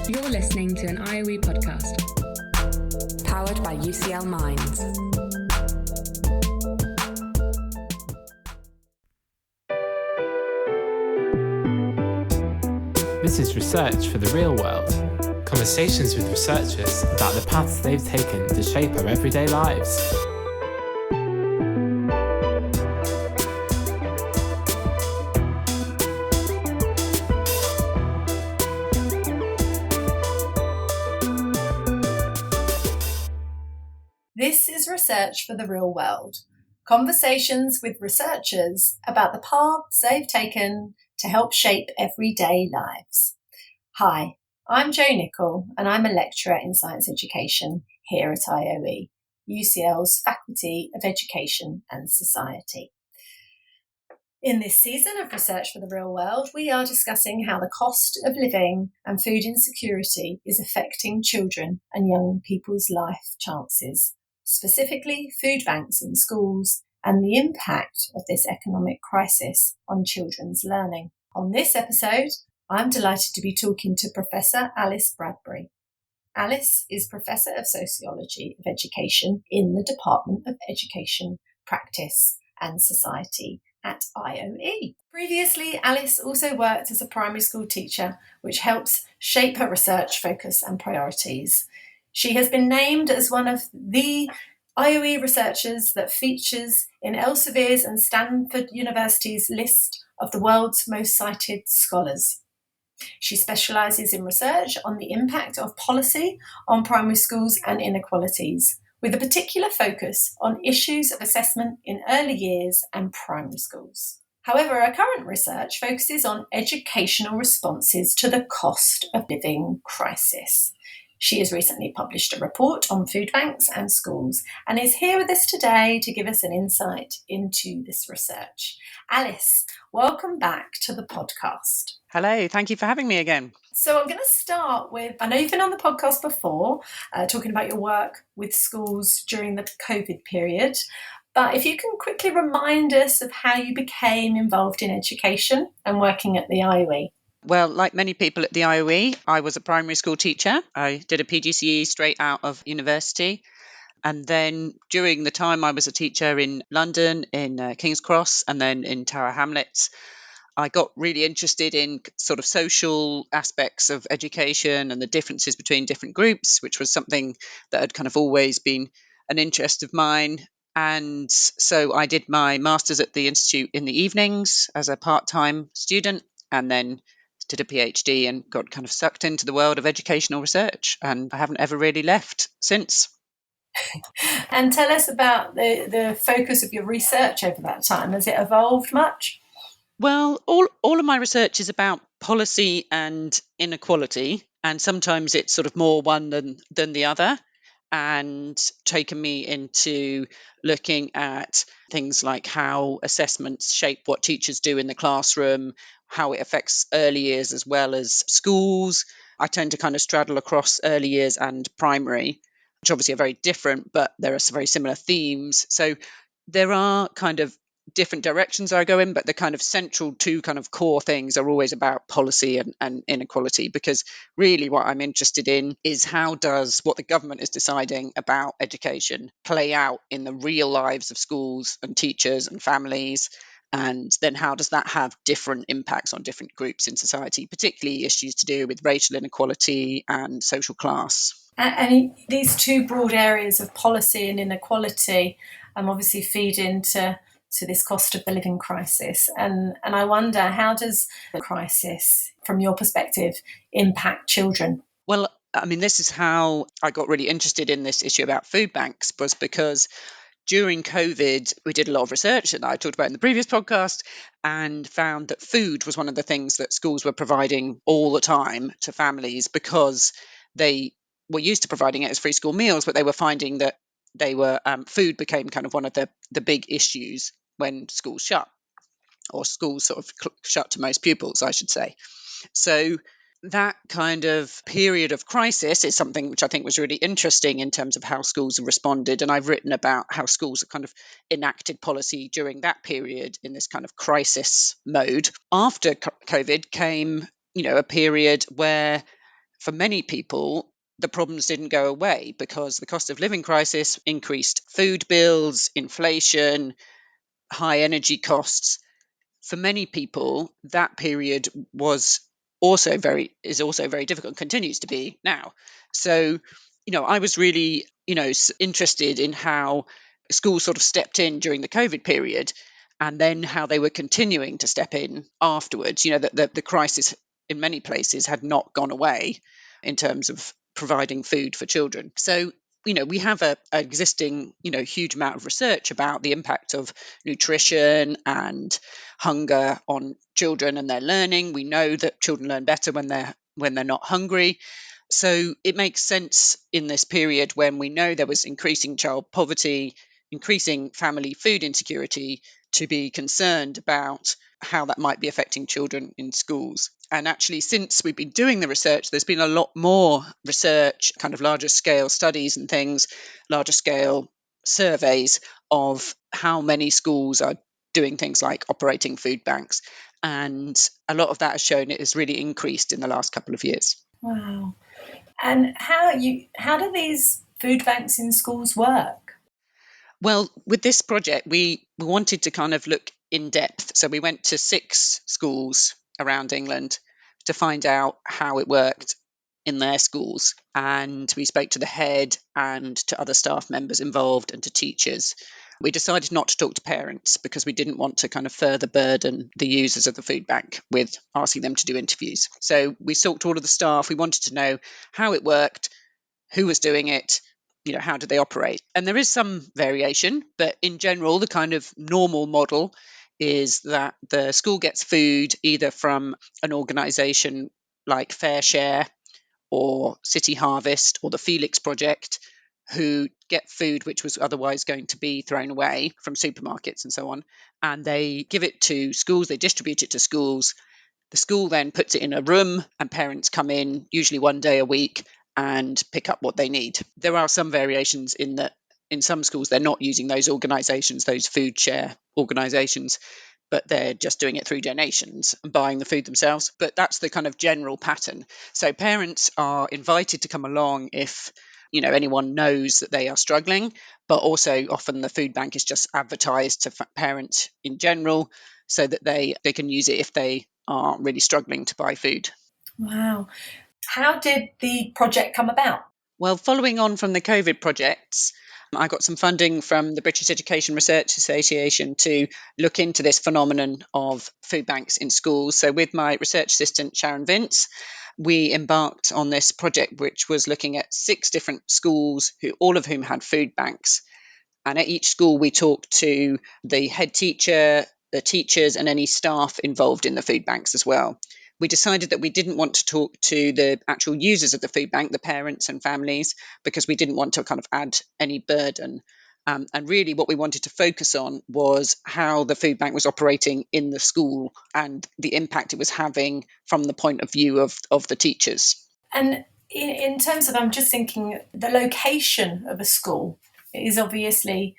You're listening to an IOE podcast. Powered by UCL Minds. This is Research for the Real World. Conversations with researchers about the paths they've taken to shape our everyday lives. This is Research for the Real World. Conversations with researchers about the paths they've taken to help shape everyday lives. Hi, I'm Jo Nicol and I'm a lecturer in science education here at IOE, UCL's Faculty of Education and Society. In this season of Research for the Real World, we are discussing how the cost of living and food insecurity is affecting children and young people's life chances, specifically food banks in schools and the impact of this economic crisis on children's learning. On this episode, I'm delighted to be talking to Professor Alice Bradbury. Alice is Professor of Sociology of Education in the Department of Education, Practice and Society at IOE. Previously, Alice also worked as a primary school teacher, which helps shape her research focus and priorities. She has been named as one of the IOE researchers that features in Elsevier's and Stanford University's list of the world's most cited scholars. She specialises in research on the impact of policy on primary schools and inequalities, with a particular focus on issues of assessment in early years and primary schools. However, her current research focuses on educational responses to the cost of living crisis. She has recently published a report on food banks and schools and is here with us today to give us an insight into this research. Alice, welcome back to the podcast. Hello, thank you for having me again. So I'm going to start with, I know you've been on the podcast before, talking about your work with schools during the COVID period, but if you can quickly remind us of how you became involved in education and working at the IOE. Well, like many people at the IOE, I was a primary school teacher. I did a PGCE straight out of university. And then during the time I was a teacher in London, in King's Cross, and then in Tower Hamlets, I got really interested in sort of social aspects of education and the differences between different groups, which was something that had kind of always been an interest of mine. And so I did my master's at the Institute in the evenings as a part-time student, and then did a PhD and got kind of sucked into the world of educational research. And I haven't ever really left since. And tell us about the focus of your research over that time. Has it evolved much? Well, all of my research is about policy and inequality, and sometimes it's sort of more one than the other, and taken me into looking at things like how assessments shape what teachers do in the classroom, how it affects early years as well as schools. I tend to kind of straddle across early years and primary, which obviously are very different, but there are some very similar themes. So there are kind of different directions I go in, but the kind of central two kind of core things are always about policy and inequality, because really what I'm interested in is how does what the government is deciding about education play out in the real lives of schools and teachers and families, and then how does that have different impacts on different groups in society, particularly issues to do with racial inequality and social class. And these two broad areas of policy and inequality obviously feed into this cost of the living crisis. And I wonder, how does the crisis, from your perspective, impact children? Well, I mean, this is how I got really interested in this issue about food banks, was because during COVID, we did a lot of research that I talked about in the previous podcast, and found that food was one of the things that schools were providing all the time to families, because they were used to providing it as free school meals, but they were finding that food became kind of one of the big issues when schools shut, or schools sort of shut to most pupils, I should say. So that kind of period of crisis is something which I think was really interesting in terms of how schools have responded. And I've written about how schools have kind of enacted policy during that period in this kind of crisis mode. After COVID came, a period where for many people, the problems didn't go away because the cost of living crisis increased food bills, inflation, high energy costs. For many people, that period was is also very difficult, continues to be now. So, I was really, interested in how schools sort of stepped in during the COVID period, and then how they were continuing to step in afterwards. That the crisis in many places had not gone away in terms of providing food for children. So, we have a existing, huge amount of research about the impact of nutrition and hunger on children and their learning. We know that children learn better when they're not hungry. So it makes sense in this period when we know there was increasing child poverty, increasing family food insecurity, to be concerned about how that might be affecting children in schools. And actually, since we've been doing the research, there's been a lot more research, kind of larger scale studies and things, larger scale surveys of how many schools are doing things like operating food banks. And a lot of that has shown it has really increased in the last couple of years. Wow. And how do these food banks in schools work? Well, with this project, we wanted to kind of look in depth. So we went to 6 schools around England to find out how it worked in their schools. And we spoke to the head and to other staff members involved and to teachers. We decided not to talk to parents because we didn't want to kind of further burden the users of the food bank with asking them to do interviews. So we talked to all of the staff. We wanted to know how it worked, who was doing it, how do they operate? And there is some variation, but in general, the kind of normal model is that the school gets food either from an organisation like FareShare or City Harvest or the Felix Project, who get food which was otherwise going to be thrown away from supermarkets and so on, and they give it to schools, they distribute it to schools. The school then puts it in a room and parents come in, usually one day a week, and pick up what they need. There are some variations in that in some schools they're not using those organisations, those food share organisations, but they're just doing it through donations and buying the food themselves. But that's the kind of general pattern. So parents are invited to come along if anyone knows that they are struggling, but also often the food bank is just advertised to parents in general so that they can use it if they are really struggling to buy food. Wow. How did the project come about? Well, following on from the COVID projects, I got some funding from the British Education Research Association to look into this phenomenon of food banks in schools. So with my research assistant, Sharon Vince, we embarked on this project, which was looking at 6 different schools, all of whom had food banks. And at each school, we talked to the head teacher, the teachers, and any staff involved in the food banks as well. We decided that we didn't want to talk to the actual users of the food bank, the parents and families, because we didn't want to kind of add any burden. And really what we wanted to focus on was how the food bank was operating in the school and the impact it was having from the point of view of the teachers. And in terms of, I'm just thinking, the location of a school is obviously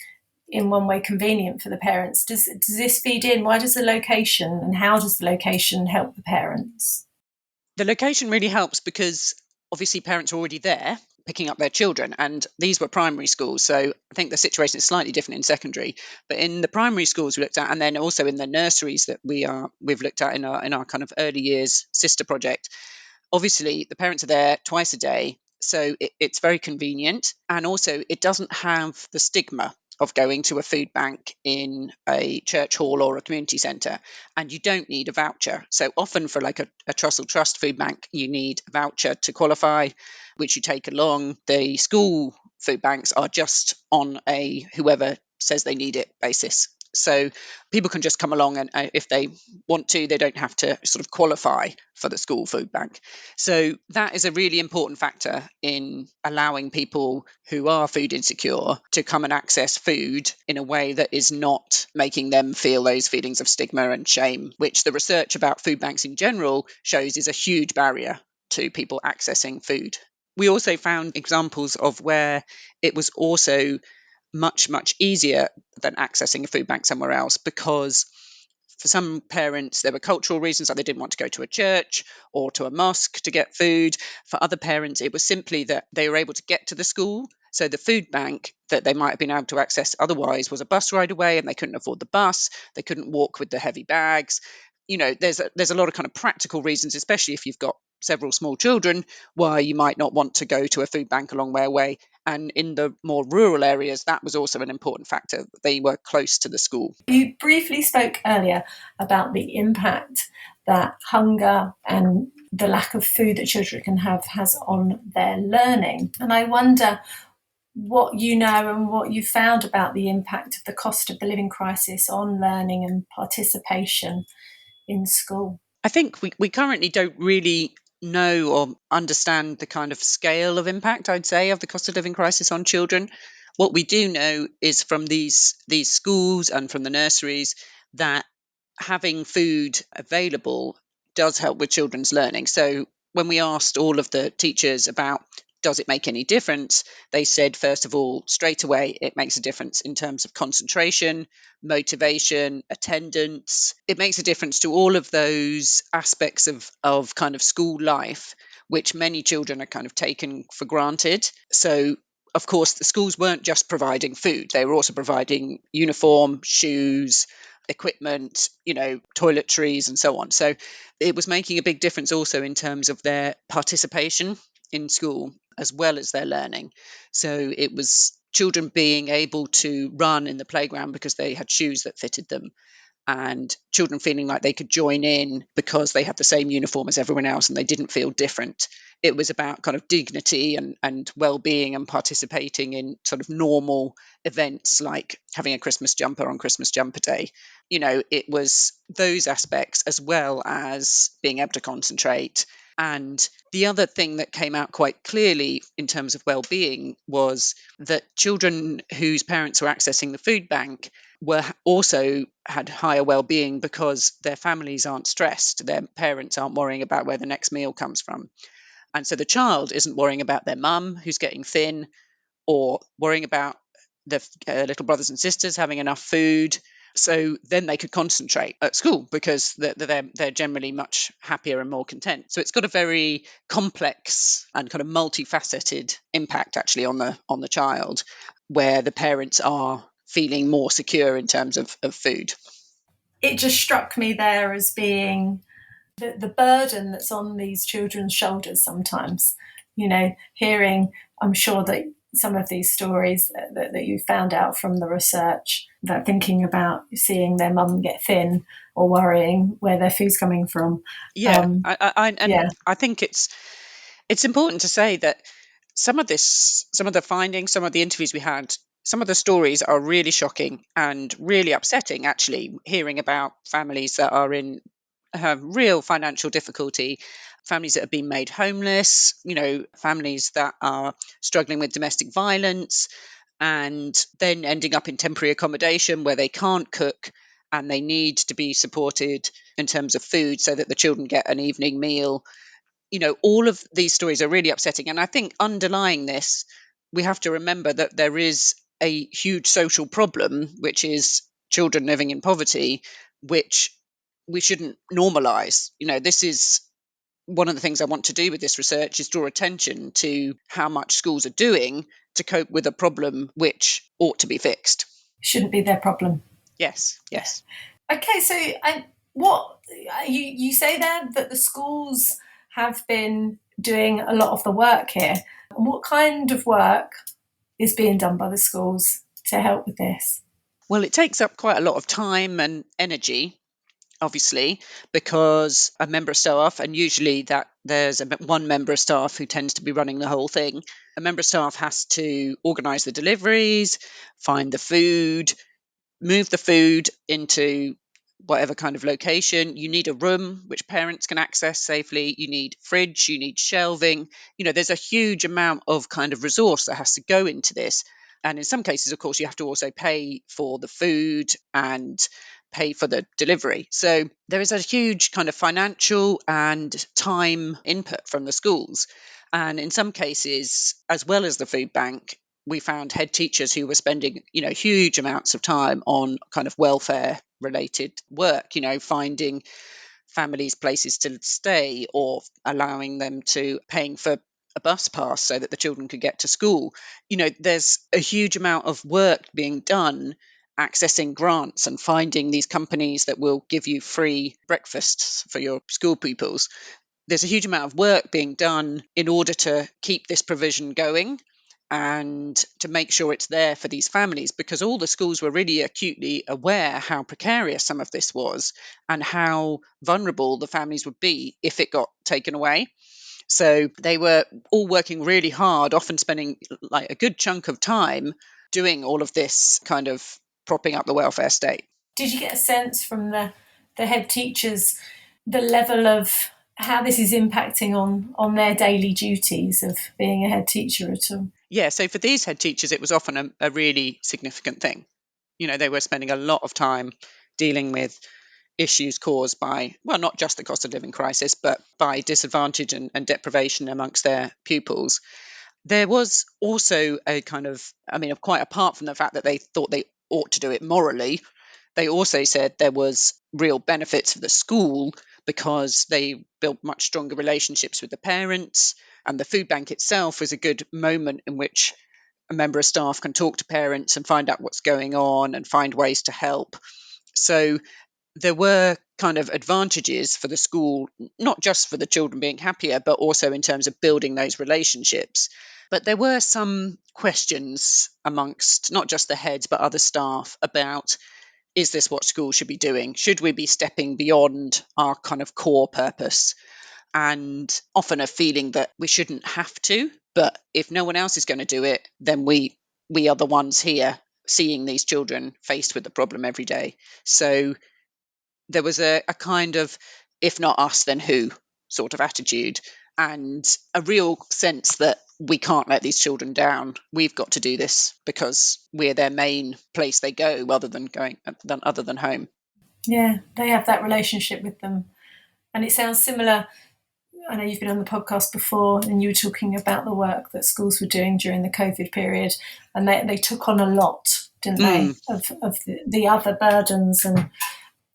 in one way convenient for the parents. Does this feed in? Why does the location and how does the location help the parents? The location really helps because obviously parents are already there picking up their children, and these were primary schools, so I think the situation is slightly different in secondary. But in the primary schools we looked at, and then also in the nurseries that we've looked at in our kind of early years sister project, obviously the parents are there twice a day, so it's very convenient, and also it doesn't have the stigma of going to a food bank in a church hall or a community centre, and you don't need a voucher. So often for like a Trussell Trust food bank, you need a voucher to qualify, which you take along. The school food banks are just on a whoever says they need it basis. So people can just come along and if they want to, they don't have to sort of qualify for the school food bank. So that is a really important factor in allowing people who are food insecure to come and access food in a way that is not making them feel those feelings of stigma and shame, which the research about food banks in general shows is a huge barrier to people accessing food. We also found examples of where it was also much easier than accessing a food bank somewhere else, because For some parents, there were cultural reasons, like they didn't want to go to a church or to a mosque to get food. For other parents, it was simply that they were able to get to the school. So the food bank that they might have been able to access otherwise was a bus ride away, and they couldn't afford the bus. They couldn't walk with the heavy bags. There's a lot of kind of practical reasons, especially if you've got several small children, why you might not want to go to a food bank a long way away. And in the more rural areas, that was also an important factor. They were close to the school. You briefly spoke earlier about the impact that hunger and the lack of food that children can have has on their learning. And I wonder what you know and what you found about the impact of the cost of the living crisis on learning and participation in school. I think we currently don't really know or understand the kind of scale of impact, I'd say, of the cost of living crisis on children. What we do know is from these schools and from the nurseries that having food available does help with children's learning. So when we asked all of the teachers about does it make any difference, they said, first of all, straight away, it makes a difference in terms of concentration, motivation, attendance. It makes a difference to all of those aspects of kind of school life, which many children are kind of taken for granted. So of course, the schools weren't just providing food, they were also providing uniform, shoes, equipment, toiletries and so on. So it was making a big difference also in terms of their participation in school as well as their learning. So it was children being able to run in the playground because they had shoes that fitted them, and children feeling like they could join in because they had the same uniform as everyone else and they didn't feel different. It was about kind of dignity and well-being and participating in sort of normal events like having a Christmas jumper on Christmas jumper day. It was those aspects as well as being able to concentrate. And the other thing that came out quite clearly in terms of well-being was that children whose parents were accessing the food bank were also had higher well-being because their families aren't stressed. Their parents aren't worrying about where the next meal comes from. And so the child isn't worrying about their mum who's getting thin, or worrying about the little brothers and sisters having enough food. So then they could concentrate at school because they're generally much happier and more content. So it's got a very complex and kind of multifaceted impact actually on the child, where the parents are feeling more secure in terms of food. It just struck me there as being the burden that's on these children's shoulders sometimes. Hearing, I'm sure that some of these stories that you found out from the research, that thinking about seeing their mum get thin or worrying where their food's coming from. I think it's important to say that some of the findings, some of the interviews we had, some of the stories are really shocking and really upsetting, actually, hearing about families that are in have real financial difficulty, families that have been made homeless, families that are struggling with domestic violence and then ending up in temporary accommodation where they can't cook and they need to be supported in terms of food so that the children get an evening meal. All of these stories are really upsetting. And I think underlying this, we have to remember that there is a huge social problem, which is children living in poverty, which we shouldn't normalize. This is one of the things I want to do with this research, is draw attention to how much schools are doing to cope with a problem which ought to be fixed. Shouldn't be their problem. Yes. Okay, so what you say there that the schools have been doing a lot of the work here. What kind of work is being done by the schools to help with this? Well, it takes up quite a lot of time and energy, obviously, because a member of staff, and usually that there's one member of staff who tends to be running the whole thing. A member of staff has to organise the deliveries, find the food, move the food into whatever kind of location. You need a room which parents can access safely. You need fridge, you need shelving. There's a huge amount of kind of resource that has to go into this. And in some cases, of course, you have to also pay for the food and pay for the delivery. So there is a huge kind of financial and time input from the schools. And in some cases, as well as the food bank, we found head teachers who were spending, huge amounts of time on kind of welfare related work, finding families places to stay, or allowing them to paying for a bus pass so that the children could get to school. There's a huge amount of work being done accessing grants and finding these companies that will give you free breakfasts for your school pupils. There's a huge amount of work being done in order to keep this provision going and to make sure it's there for these families, because all the schools were really acutely aware how precarious some of this was and how vulnerable the families would be if it got taken away. So they were all working really hard, often spending like a good chunk of time doing all of this kind of propping up the welfare state. Did you get a sense from the head teachers the level of how this is impacting on their daily duties of being a head teacher at all? Yeah, so for these head teachers, it was often a really significant thing. They were spending a lot of time dealing with issues caused by, well, not just the cost of living crisis, but by disadvantage and deprivation amongst their pupils. There was also a kind of, quite apart from the fact that they thought they ought to do it morally, they also said there was real benefits for the school because they built much stronger relationships with the parents, and the food bank itself was a good moment in which a member of staff can talk to parents and find out what's going on and find ways to help. So there were kind of advantages for the school, not just for the children being happier, but also in terms of building those relationships. But there were some questions amongst not just the heads, but other staff about, is this what schools should be doing? Should we be stepping beyond our kind of core purpose? And often a feeling that we shouldn't have to, but if no one else is going to do it, then we are the ones here seeing these children faced with the problem every day. So there was a kind of, if not us, then who sort of attitude, and a real sense that we can't let these children down. We've got to do this because we're their main place they go rather than other than home. Yeah, they have that relationship with them. And it sounds similar. I know you've been on the podcast before and you were talking about the work that schools were doing during the COVID period, and they took on a lot, didn't they, of the other burdens and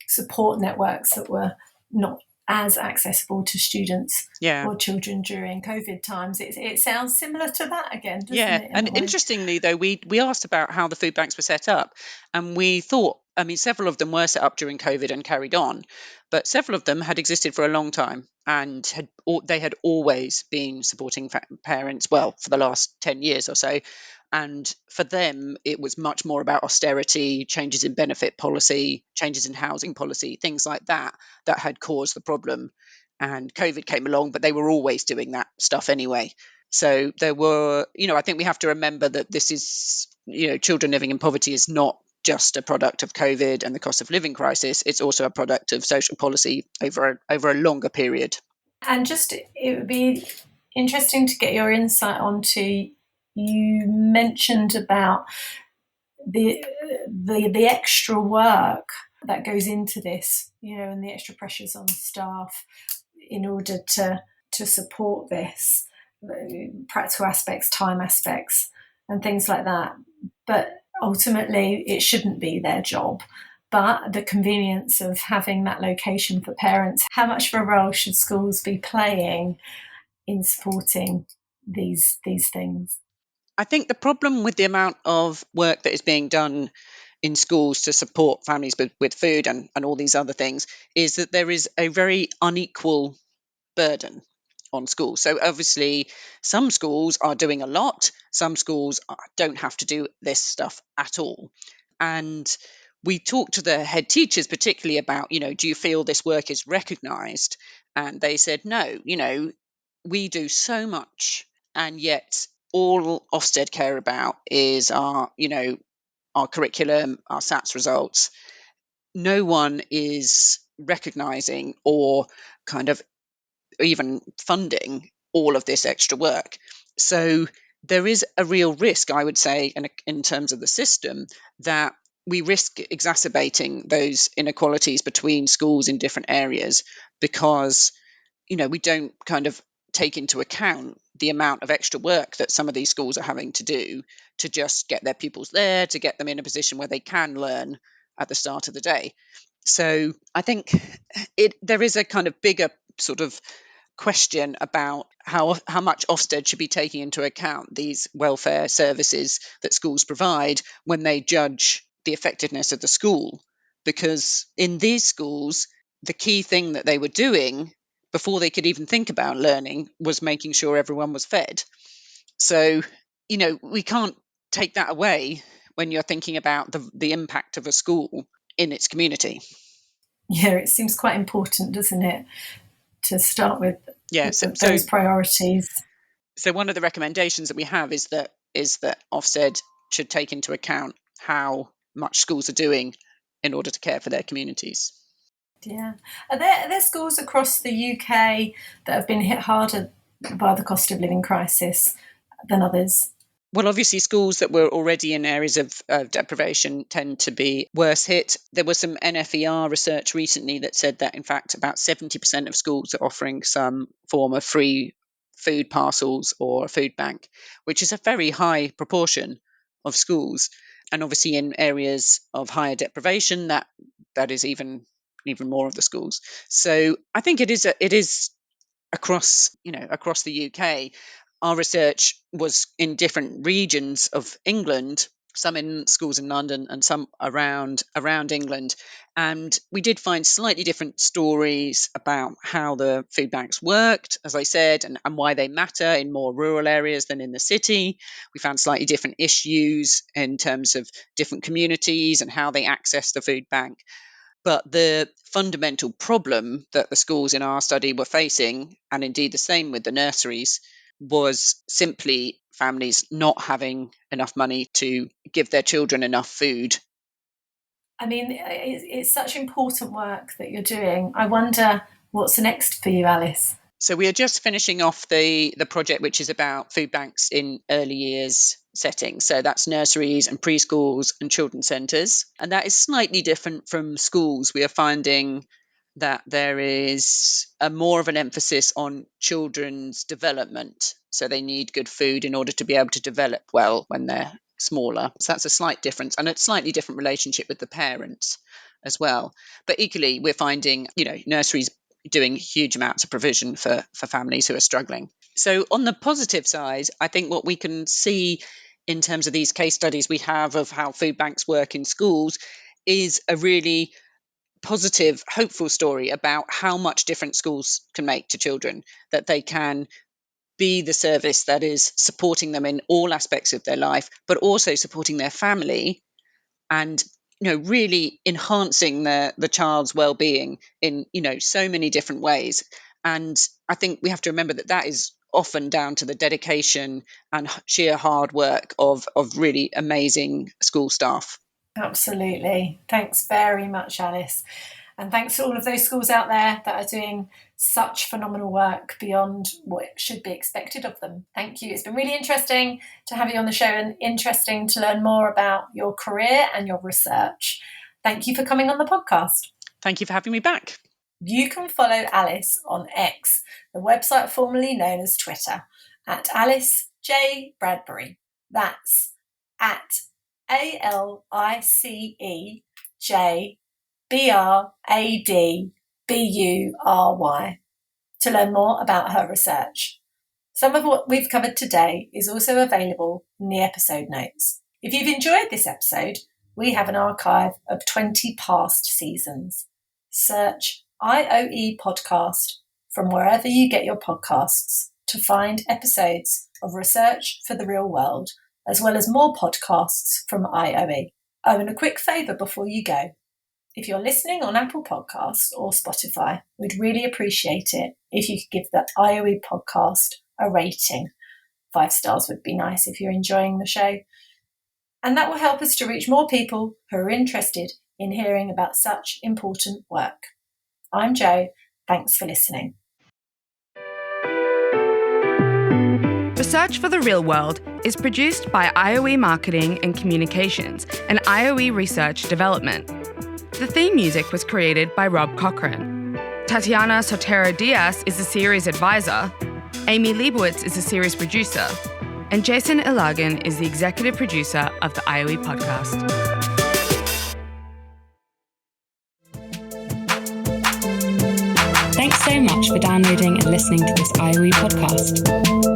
support networks that were not as accessible to students or children during COVID times. It sounds similar to that again, doesn't it? And interestingly, though, we asked about how the food banks were set up, and we thought, several of them were set up during COVID and carried on, but several of them had existed for a long time and they had always been supporting parents, well, for the last 10 years or so. And for them, it was much more about austerity, changes in benefit policy, changes in housing policy, things like that had caused the problem. And COVID came along, but they were always doing that stuff anyway. So there were, I think we have to remember that this is, children living in poverty is not just a product of COVID and the cost of living crisis. It's also a product of social policy over a longer period. And just, it would be interesting to get your insight onto, you mentioned about the extra work that goes into this, and the extra pressures on staff in order to support this, practical aspects, time aspects, and things like that. But ultimately, it shouldn't be their job. But the convenience of having that location for parents, how much of a role should schools be playing in supporting these things? I think the problem with the amount of work that is being done in schools to support families with food and all these other things is that there is a very unequal burden on schools. So obviously some schools are doing a lot, some schools don't have to do this stuff at all. And we talked to the head teachers particularly about, do you feel this work is recognised? And they said, no, we do so much, and yet all Ofsted care about is our curriculum, our SATs results. No one is recognising or kind of even funding all of this extra work. So there is a real risk, I would say, in terms of the system, that we risk exacerbating those inequalities between schools in different areas because, we don't kind of take into account the amount of extra work that some of these schools are having to do to just get their pupils there, to get them in a position where they can learn at the start of the day. So I think there is a kind of bigger sort of question about how much Ofsted should be taking into account these welfare services that schools provide when they judge the effectiveness of the school. Because in these schools, the key thing that they were doing before they could even think about learning was making sure everyone was fed. So, we can't take that away when you're thinking about the impact of a school in its community. Yeah, it seems quite important, doesn't it, to start with those priorities. So one of the recommendations that we have is that Ofsted should take into account how much schools are doing in order to care for their communities. Yeah. Are there schools across the UK that have been hit harder by the cost of living crisis than others? Well, obviously, schools that were already in areas of deprivation tend to be worse hit. There was some NFER research recently that said that, in fact, about 70% of schools are offering some form of free food parcels or a food bank, which is a very high proportion of schools. And obviously, in areas of higher deprivation, that is even more of the schools. So I think it is across the UK. Our research was in different regions of England, some in schools in London and some around England. And we did find slightly different stories about how the food banks worked, as I said, and why they matter in more rural areas than in the city. We found slightly different issues in terms of different communities and how they access the food bank. But the fundamental problem that the schools in our study were facing, and indeed the same with the nurseries, was simply families not having enough money to give their children enough food. I mean, it's such important work that you're doing. I wonder what's next for you, Alice? So we are just finishing off the project, which is about food banks in early years settings. So that's nurseries and preschools and children's centres. And that is slightly different from schools. We are finding that there is more of an emphasis on children's development. So they need good food in order to be able to develop well when they're smaller. So that's a slight difference, and a slightly different relationship with the parents as well. But equally, we're finding, nurseries doing huge amounts of provision for families who are struggling. So on the positive side, I think what we can see in terms of these case studies we have of how food banks work in schools is a really positive, hopeful story about how much difference schools can make to children, that they can be the service that is supporting them in all aspects of their life, but also supporting their family and really enhancing the child's well-being in so many different ways. And I think we have to remember that is often down to the dedication and sheer hard work of really amazing school staff. Absolutely. Thanks very much, Alice. And thanks to all of those schools out there that are doing such phenomenal work beyond what should be expected of them. Thank you. It's been really interesting to have you on the show and interesting to learn more about your career and your research. Thank you for coming on the podcast. Thank you for having me back. You can follow Alice on X, the website formerly known as Twitter, at Alice J. Bradbury. That's at AlicejBradbury to learn more about her research. Some of what we've covered today is also available in the episode notes. If you've enjoyed this episode, we have an archive of 20 past seasons. Search IOE Podcast from wherever you get your podcasts to find episodes of Research for the Real World, as well as more podcasts from IOE. Oh, and a quick favour before you go. If you're listening on Apple Podcasts or Spotify, we'd really appreciate it if you could give the IOE podcast a rating. 5 stars would be nice if you're enjoying the show. And that will help us to reach more people who are interested in hearing about such important work. I'm Jo. Thanks for listening. Research for the Real World is produced by IOE Marketing and Communications and IOE Research Development. The theme music was created by Rob Cochran. Tatiana Sotero Diaz is the series advisor, Amy Leibowitz is the series producer, and Jason Ilagan is the executive producer of the IOE podcast. much for downloading and listening to this IOE podcast.